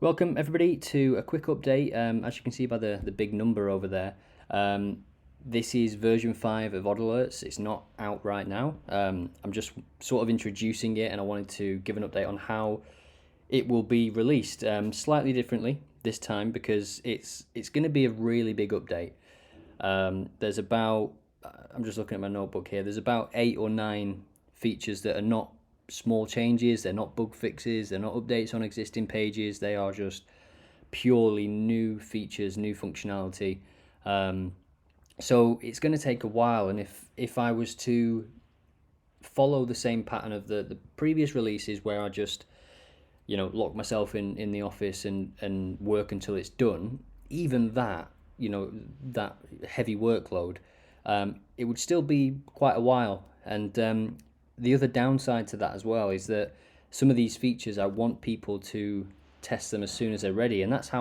Welcome everybody to a quick update. As you can see by the big number over there, this is version 5 of OddAlerts. It's not out right now. I'm just sort of introducing it, and I wanted to give an update on how it will be released slightly differently this time, because it's going to be a really big update. There's about, I'm just looking at my notebook here, there's about 8 or 9 features that are not small changes, they're not bug fixes, they're not updates on existing pages, they are just purely new features, new functionality. So it's going to take a while, and if I was to follow the same pattern of the previous releases, where I just lock myself in the office and work until it's done, even that, that heavy workload, it would still be quite a while. And the other downside to that as well is that some of these features, I want people to test them as soon as they're ready, and that's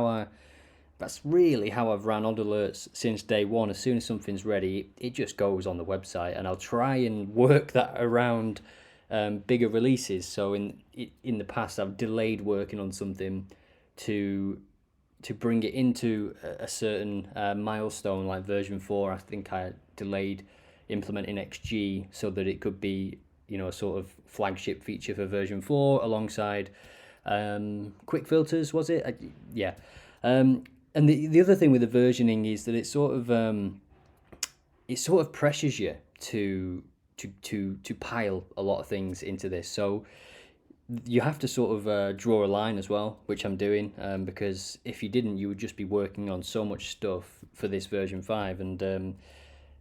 really how I've ran Odd since day one. As soon as something's ready, it just goes on the website, and I'll try and work that around bigger releases. So in the past, I've delayed working on something to bring it into a certain milestone, like version 4. I think I delayed implementing XG so that it could be a sort of flagship feature for version 4 alongside quick filters, was it? Yeah. And the other thing with the versioning is that it sort of pressures you to pile a lot of things into this. So you have to sort of draw a line as well, which I'm doing, because if you didn't, you would just be working on so much stuff for this version 5. And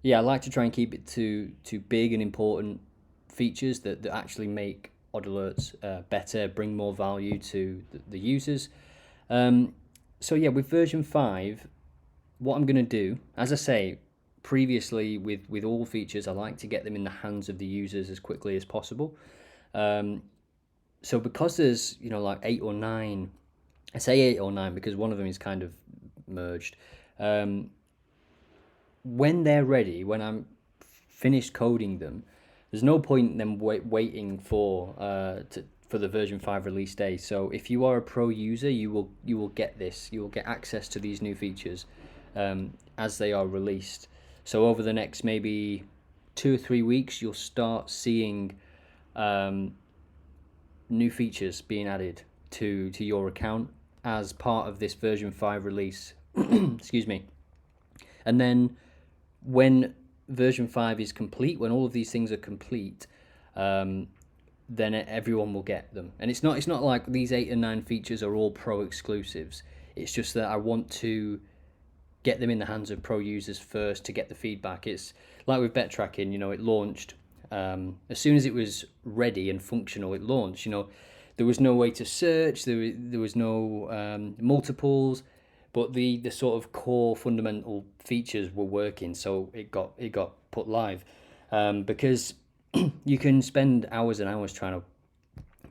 yeah, I like to try and keep it to big and important features that actually make OddAlerts better, bring more value to the users. So yeah, with version 5, what I'm going to do, as I say, previously with all features, I like to get them in the hands of the users as quickly as possible. So because there's, like 8 or 9, I say 8 or 9 because one of them is kind of merged. When they're ready, when I'm finished coding them, there's no point in them waiting for the version 5 release day. So if you are a pro user, you will get this. You will get access to these new features as they are released. So over the next maybe 2 or 3 weeks, you'll start seeing new features being added to your account as part of this version 5 release. Excuse me. And then when version 5 is complete, when all of these things are complete, then everyone will get them. And it's not like these 8 and 9 features are all pro exclusives. It's just that I want to get them in the hands of pro users first to get the feedback. It's like with bet tracking, it launched as soon as it was ready and functional. It launched. There was no way to search. There was no multiples, but the sort of core fundamental features were working. So it got put live, because you can spend hours and hours trying to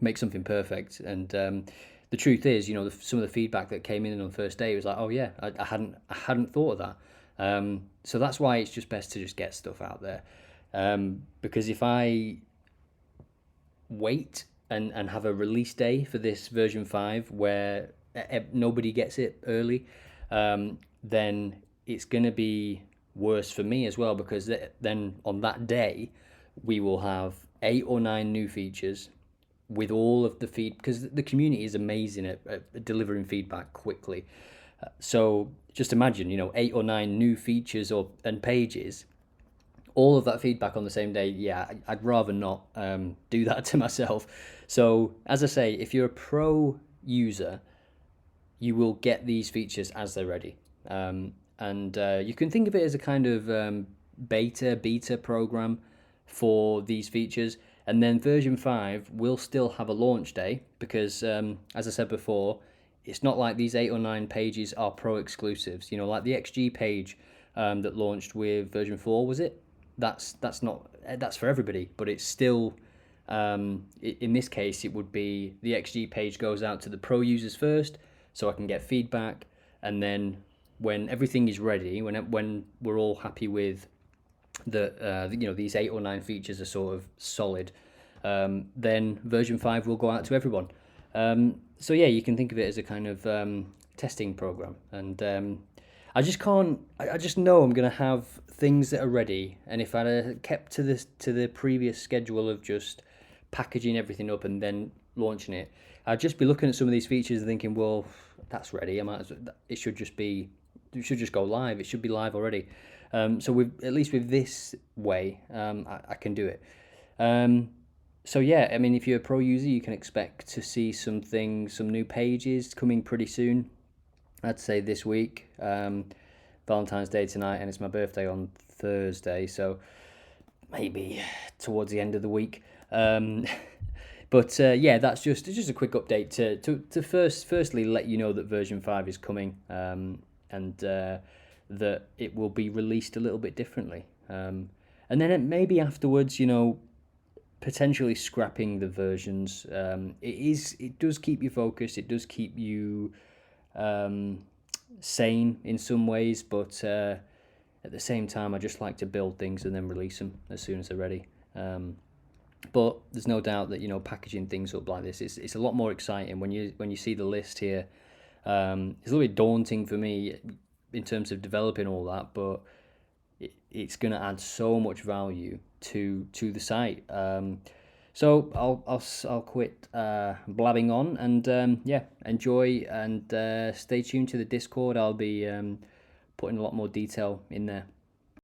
make something perfect. And the truth is, some of the feedback that came in on the first day was like, oh yeah, I hadn't thought of that. So that's why it's just best to just get stuff out there. Because if I wait and have a release day for this version 5 where nobody gets it early, then it's going to be worse for me as well, because then on that day we will have 8 or 9 new features with all of the feed, because the community is amazing at delivering feedback quickly. So just imagine, 8 or 9 new features and pages, all of that feedback on the same day. Yeah, I'd rather not do that to myself. So as I say, if you're a pro user, you will get these features as they're ready. And you can think of it as a kind of beta program for these features. And then version 5 will still have a launch day, because as I said before, it's not like these 8 or 9 pages are pro exclusives. Like the XG page that launched with version 4, was it? That's for everybody, but it's still, in this case, it would be the XG page goes out to the pro users first, so I can get feedback, and then when everything is ready, when we're all happy with these 8 or 9 features are sort of solid, then version 5 will go out to everyone. So yeah, you can think of it as a kind of testing program, and I just can't. I just know I'm gonna have things that are ready, and if I'd kept to the previous schedule of just packaging everything up and then launching it, I'd just be looking at some of these features and thinking, well, that's ready. I might as well, it should just be, it should just go live. It should be live already. So with at least with this way, I can do it. So yeah, I mean, if you're a pro user, you can expect to see some things, some new pages coming pretty soon. I'd say this week. Valentine's Day tonight, and it's my birthday on Thursday, so maybe towards the end of the week. But yeah, that's just a quick update to firstly let you know that version 5 is coming, and that it will be released a little bit differently. And then maybe afterwards, potentially scrapping the versions. It does keep you focused. It does keep you sane in some ways, but at the same time, I just like to build things and then release them as soon as they're ready. But there's no doubt that packaging things up like this, it's a lot more exciting when you see the list here. It's a little bit daunting for me in terms of developing all that, but it's going to add so much value to the site. So I'll quit blabbing on, and yeah, enjoy, and stay tuned to the Discord. I'll be putting a lot more detail in there.